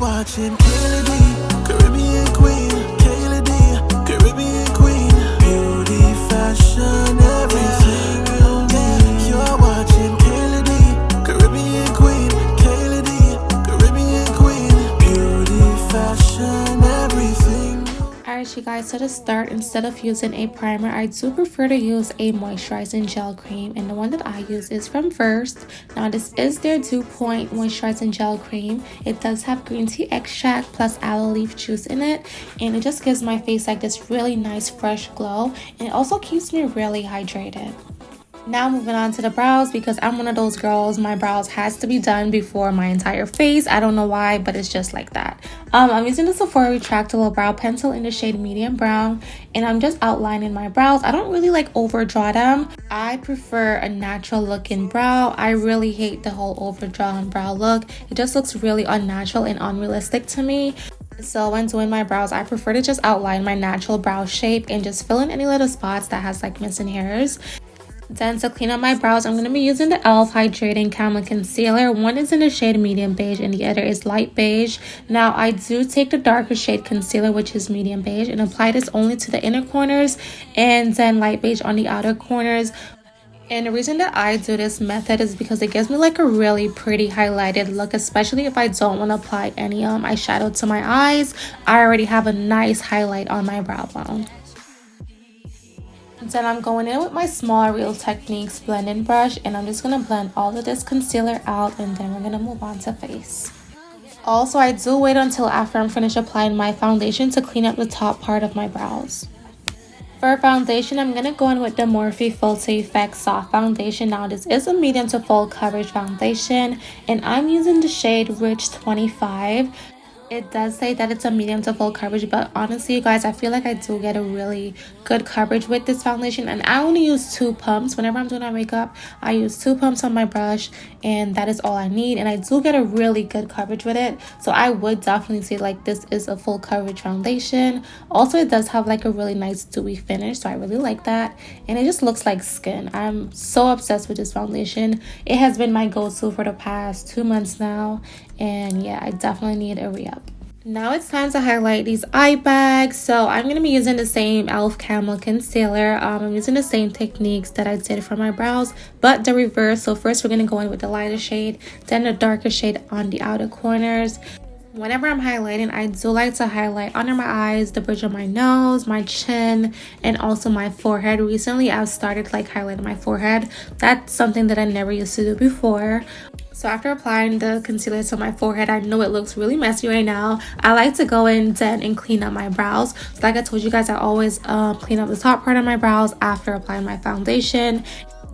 watching Kayladeebookings, Caribbean Queen, Kayladeebookings, Caribbean Queen. Beauty, fashion, everything you need. You're watching Kayladeebookings, Caribbean Queen, Kayladeebookings, Caribbean Queen. Beauty, fashion, everything. Alright you guys, so to start, instead of using a primer, I do prefer to use a moisturizing gel cream, and the one that I use is from First. Now this is their dew point moisturizing gel cream. It does have green tea extract plus aloe leaf juice in it, and it just gives my face like this really nice fresh glow, and it also keeps me really hydrated. Now moving on to the brows, because I'm one of those girls, my brows has to be done before my entire face. I don't know why, but it's just like that. I'm using the Sephora retractable brow pencil in the shade medium brown, and I'm just outlining my brows. I don't really like overdraw them. I prefer a natural looking brow. I really hate the whole overdrawn brow look. It just looks really unnatural and unrealistic to me. So when doing my brows, I prefer to just outline my natural brow shape and just fill in any little spots that has like missing hairs. Then to clean up my brows, I'm going to be using the e.l.f. Hydrating Camo Concealer. One is in the shade medium beige and the other is light beige. Now I do take the darker shade concealer, which is medium beige, and apply this only to the inner corners and then light beige on the outer corners. And the reason that I do this method is because it gives me like a really pretty highlighted look, especially if I don't want to apply any eyeshadow to my eyes. I already have a nice highlight on my brow bone. Then I'm going in with my small Real Techniques blending brush, and I'm just going to blend all of this concealer out, and then we're going to move on to face. Also, I do wait until after I'm finished applying my foundation to clean up the top part of my brows. For foundation, I'm going to go in with the Morphe Filter Effects Soft Foundation. Now this is a medium to full coverage foundation, and I'm using the shade Rich 25. It does say that it's a medium to full coverage, but honestly you guys, I feel like I do get a really good coverage with this foundation, and I only use 2 pumps. Whenever I'm doing my makeup, I use 2 pumps on my brush, and that is all I need, and I do get a really good coverage with it. So I would definitely say like this is a full coverage foundation. Also, it does have like a really nice dewy finish, so I really like that, and it just looks like skin. I'm so obsessed with this foundation. It has been my go-to for the past 2 months now, and yeah, I definitely need a re-up. Now it's time to highlight these eye bags. So I'm going to be using the same e.l.f. Camo Concealer. I'm using the same techniques that I did for my brows, but the reverse. So first we're going to go in with the lighter shade, then the darker shade on the outer corners. Whenever I'm highlighting, I do like to highlight under my eyes, the bridge of my nose, my chin, and also my forehead. Recently I've started like highlighting my forehead. That's something that I never used to do before. So after applying the concealer to my forehead, I know it looks really messy right now. I like to go in then and clean up my brows. So like I told you guys, I always clean up the top part of my brows after applying my foundation.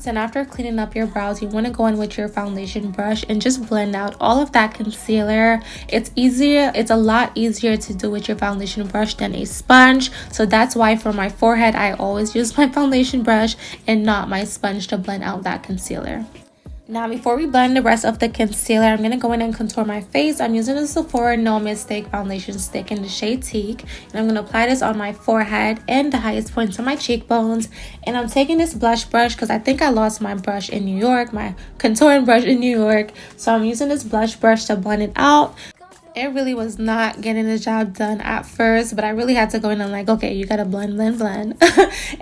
Then after cleaning up your brows, you want to go in with your foundation brush and just blend out all of that concealer. It's a lot easier to do with your foundation brush than a sponge. So that's why for my forehead, I always use my foundation brush and not my sponge to blend out that concealer. Now before we blend the rest of the concealer, I'm going to go in and contour my face. I'm using the Sephora No Mistake foundation stick in the shade Teak, and I'm going to apply this on my forehead and the highest points of my cheekbones. And I'm taking this blush brush because I think I lost my brush in New York, my contouring brush in New York. So I'm using this blush brush to blend it out. It really was not getting the job done at first, but I really had to go in and like, okay, you gotta blend.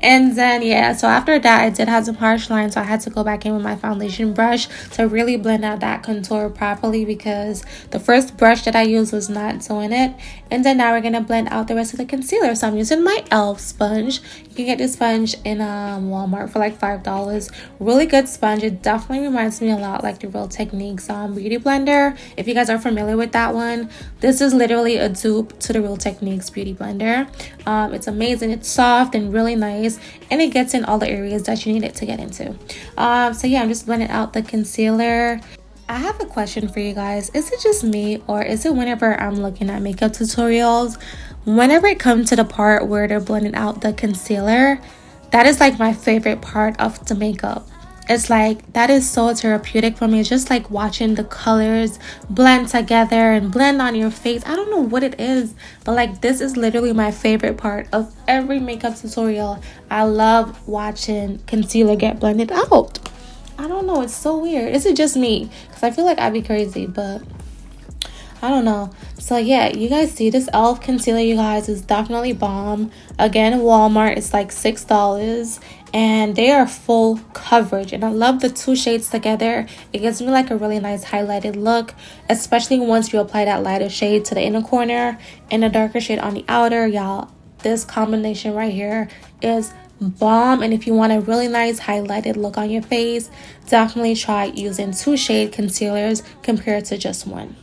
And then yeah, so after that I did have some harsh lines, so I had to go back in with my foundation brush to really blend out that contour properly, because the first brush that I used was not doing it. And then now we're gonna blend out the rest of the concealer. So I'm using my e.l.f. sponge. You can get this sponge in Walmart for like $5. Really good sponge. It definitely reminds me a lot like the Real Techniques beauty blender, if you guys are familiar with that one. This is literally a dupe to the Real Techniques beauty blender. It's amazing. It's soft and really nice, and it gets in all the areas that you need it to get into. So yeah, I'm just blending out the concealer. I have a question for you guys. Is it just me, or is it whenever I'm looking at makeup tutorials, whenever it comes to the part where they're blending out the concealer, that is like my favorite part of the makeup. It's like, that is so therapeutic for me. It's just like watching the colors blend together and blend on your face. I don't know what it is, but like this is literally my favorite part of every makeup tutorial. I love watching concealer get blended out. I don't know, it's so weird. Is it just me? Because I feel like I'd be crazy, but I don't know. So yeah, you guys see this e.l.f. concealer, you guys, is definitely bomb. Again, Walmart is like $6 and they are full coverage, and I love the two shades together. It gives me like a really nice highlighted look, especially once you apply that lighter shade to the inner corner and a darker shade on the outer. Y'all, this combination right here is bomb. And if you want a really nice highlighted look on your face, definitely try using two shade concealers compared to just one.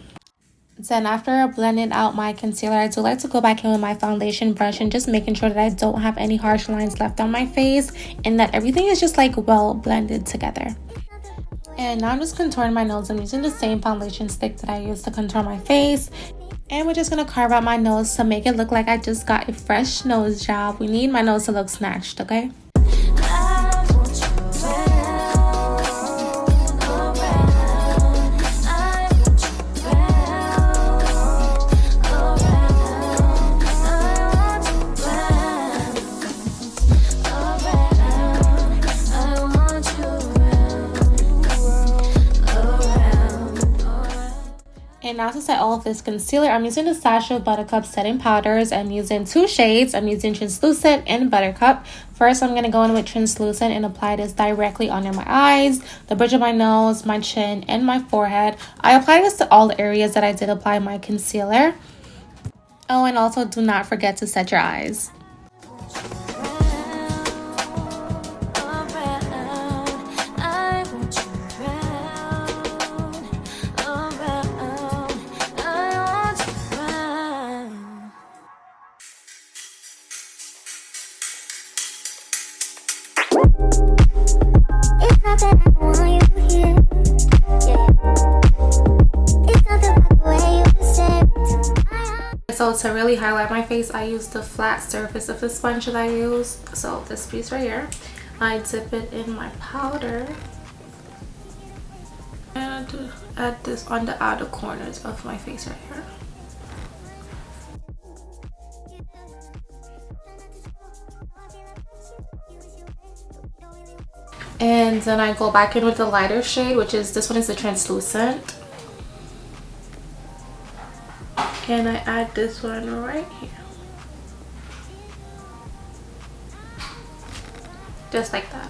Then after blending out my concealer, I do like to go back in with my foundation brush and just making sure that I don't have any harsh lines left on my face and that everything is just like well blended together. And now I'm just contouring my nose. I'm using the same foundation stick that I used to contour my face. And we're just going to carve out my nose to make it look like I just got a fresh nose job. We need my nose to look snatched, okay? And now to set all of this concealer, I'm using the Sacha Buttercup setting powders. I'm using two shades. I'm using Translucent and Buttercup. First, I'm going to go in with Translucent and apply this directly under my eyes, the bridge of my nose, my chin, and my forehead. I apply this to all the areas that I did apply my concealer. Oh, and also do not forget to set your eyes. So to really highlight my face, I use the flat surface of the sponge that I used. So this piece right here, I dip it in my powder and add this on the outer corners of my face right here. And then I go back in with the lighter shade, which is, this one is the Translucent. And I add this one right here. Just like that.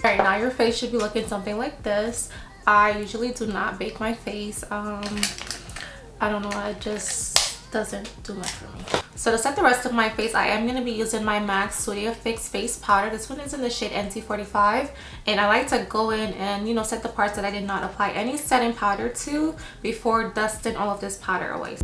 Alright, now your face should be looking something like this. I usually do not bake my face. I don't know, it just doesn't do much for me. So to set the rest of my face, I am going to be using my MAC Studio Fix Face Powder. This one is in the shade NT45. And I like to go in and, you know, set the parts that I did not apply any setting powder to before dusting all of this powder away.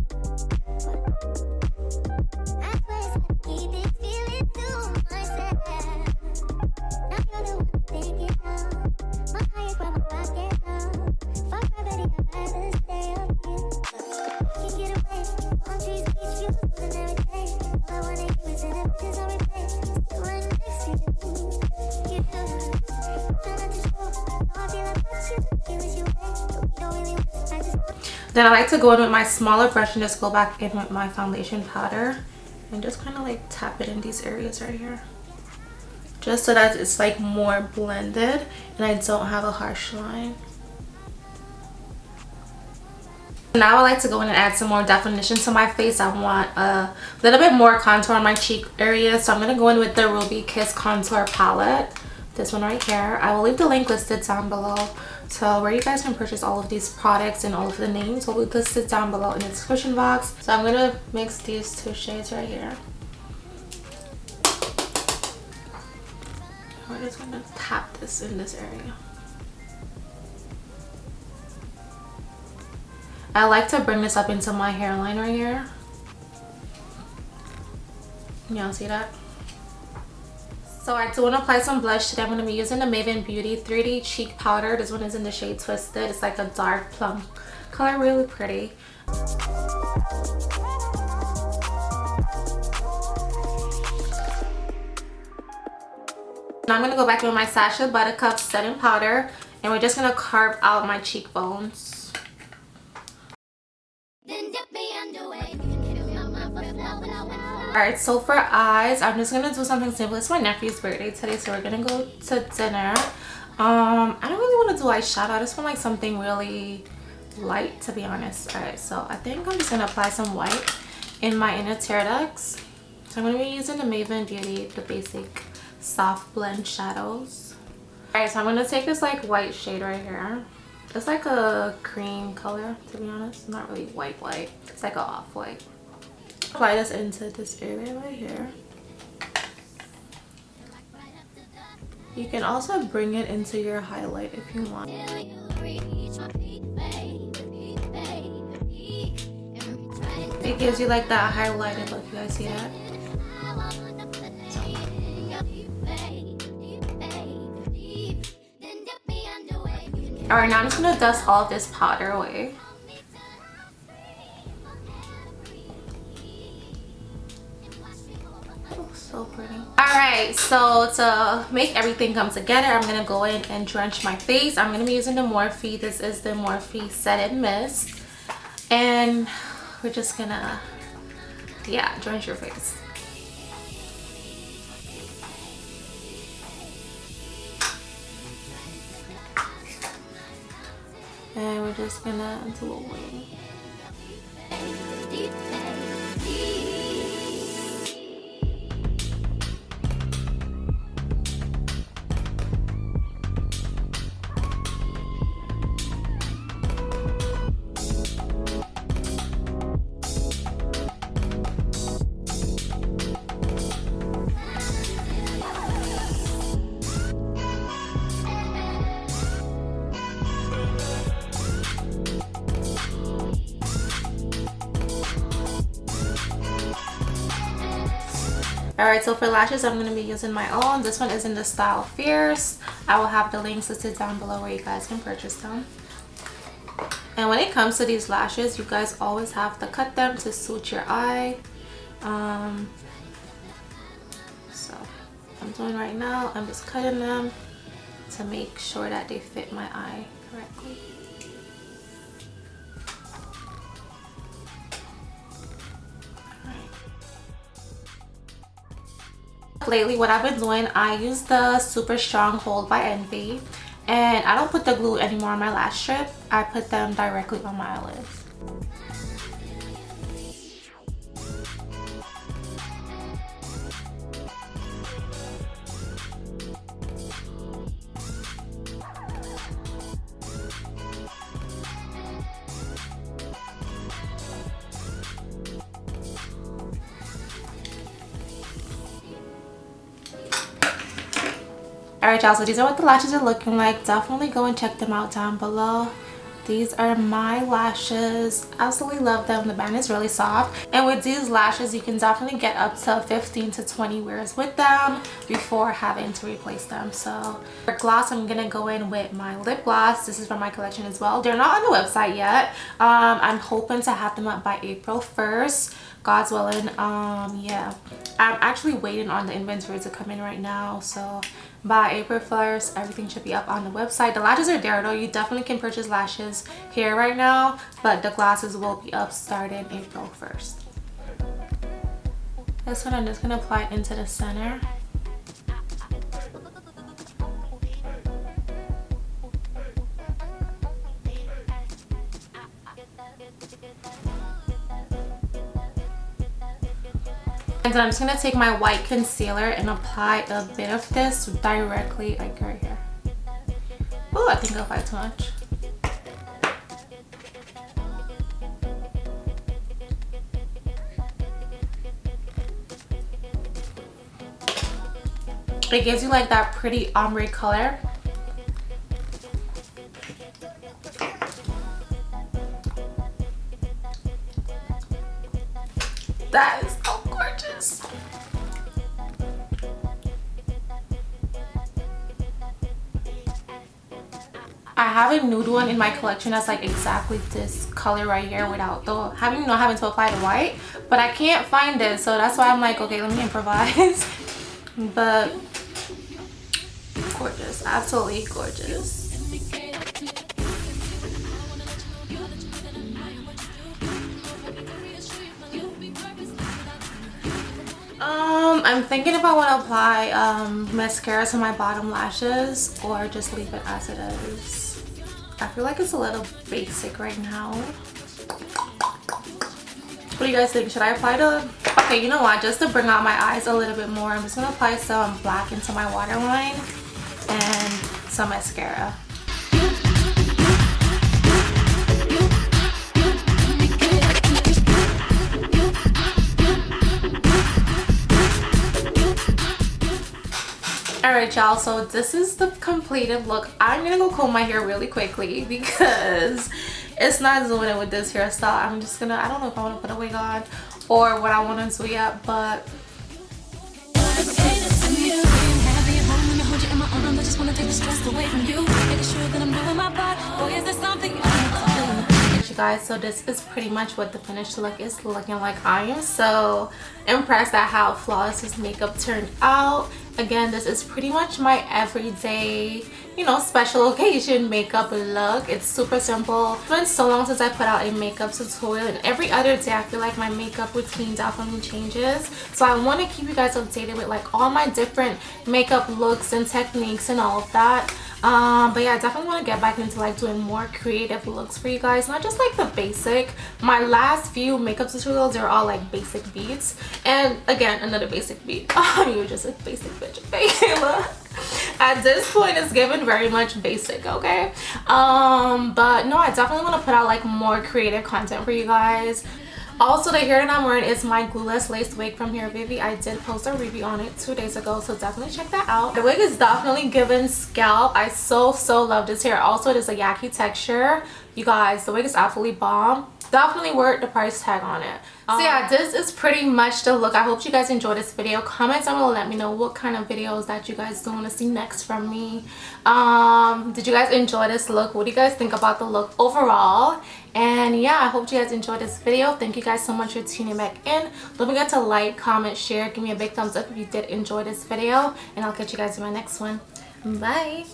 Then I like to go in with my smaller brush and just go back in with my foundation powder and just kind of like tap it in these areas right here, just so that it's like more blended and I don't have a harsh line. Now I like to go in and add some more definition to my face. I want a little bit more contour on my cheek area, so I'm going to go in with the Ruby Kiss Contour Palette. This one right here. I will leave the link listed down below to where you guys can purchase all of these products, and all of the names will be listed down below in the description box. So I'm going to mix these two shades right here. We're just going to tap this in this area. I like to bring this up into my hairline right here. Y'all see that? So I do want to apply some blush today. I'm going to be using the Maven Beauty 3D Cheek Powder. This one is in the shade Twisted. It's like a dark plum color, really pretty. Now I'm going to go back with my Sacha Buttercup setting powder, and we're just going to carve out my cheekbones. Alright, so for eyes, I'm just gonna do something simple. It's my nephew's birthday today, so we're gonna go to dinner. I don't really want to do eyeshadow. I just want like something really light, to be honest. Alright, so I think I'm just gonna apply some white in my inner tear ducts. So I'm gonna be using the Maven Beauty, the basic soft blend shadows. Alright, so I'm gonna take this like white shade right here. It's like a cream color, to be honest. Not really white. It's like an off-white. Apply this into this area right here. You can also bring it into your highlight if you want. It gives you like that highlighted look. You guys see that? Alright, now I'm just gonna dust all of this powder away. So pretty. Alright, so to make everything come together, I'm gonna go in and drench my face. I'm gonna be using the Morphe. This is the Morphe Set and Mist. And we're just gonna, yeah, drench your face. And we're just gonna do a wing. Alright, so for lashes, I'm going to be using my own. This one is in the style Fierce. I will have the links listed down below where you guys can purchase them. And when it comes to these lashes, you guys always have to cut them to suit your eye. So I'm doing right now, I'm just cutting them to make sure that they fit my eye correctly. Lately, what I've been doing, I use the Super Strong Hold by Envy, and I don't put the glue anymore on my lash strip. I put them directly on my eyelids. Alright y'all, so these are what the lashes are looking like. Definitely go and check them out down below. These are my lashes. Absolutely love them. The band is really soft. And with these lashes, you can definitely get up to 15 to 20 wears with them before having to replace them. So for gloss, I'm going to go in with my lip gloss. This is from my collection as well. They're not on the website yet. I'm hoping to have them up by April 1st. God's willing. Yeah, I'm actually waiting on the inventory to come in right now. So by April 1st, everything should be up on the website. The lashes are there though. You definitely can purchase lashes here right now, but the glosses will be up starting April 1st. This one I'm just going to apply it into the center. And then I'm just going to take my white concealer and apply a bit of this directly like right here. Oh, I think I applied too much. It gives you like that pretty ombre color. That is so gorgeous. I have a nude one in my collection that's like exactly this color right here without the having to apply the white, but I can't find it, so that's why I'm like, okay, let me improvise. But gorgeous, absolutely gorgeous. I'm thinking if I want to apply mascara to my bottom lashes or just leave it as it is. I feel like it's a little basic right now. What do you guys think? Should I apply the... Okay, you know what? Just to bring out my eyes a little bit more, I'm just going to apply some black into my waterline and some mascara. Alright y'all, so this is the completed look. I'm gonna go comb my hair really quickly because it's not doing it with this hairstyle. I'm just gonna, I don't know if I want to put a wig on or what I want to do yet, but you guys, so this is pretty much what the finished look is looking like. I am so impressed at how flawless this makeup turned out. Again, this is pretty much my everyday, you know, special occasion makeup look. It's super simple. It's been so long since I put out a makeup tutorial, and every other day I feel like my makeup routine definitely changes. So I want to keep you guys updated with like all my different makeup looks and techniques and all of that. But yeah, I definitely want to get back into like doing more creative looks for you guys, not just like the basic. My last few makeup tutorials are all like basic beats, and again another basic beat. Oh, you're just a basic bitch, Kayla. At this point it's given very much basic, okay? But no, I definitely want to put out like more creative content for you guys. Also, the hair that I'm wearing is my glueless lace wig from Hair Vivi. I did post a review on it 2 days ago, so definitely check that out. The wig is definitely giving scalp. I so love this hair. Also, it is a yaki texture. You guys, the wig is absolutely bomb. Definitely worth the price tag on it. So yeah, this is pretty much the look. I hope you guys enjoyed this video. Comment down below, let me know what kind of videos that you guys do want to see next from me. Did you guys enjoy this look? What do you guys think about the look overall? And yeah, I hope you guys enjoyed this video. Thank you guys so much for tuning back in. Don't forget to like, comment, share, give me a big thumbs up if you did enjoy this video, and I'll catch you guys in my next one. Bye.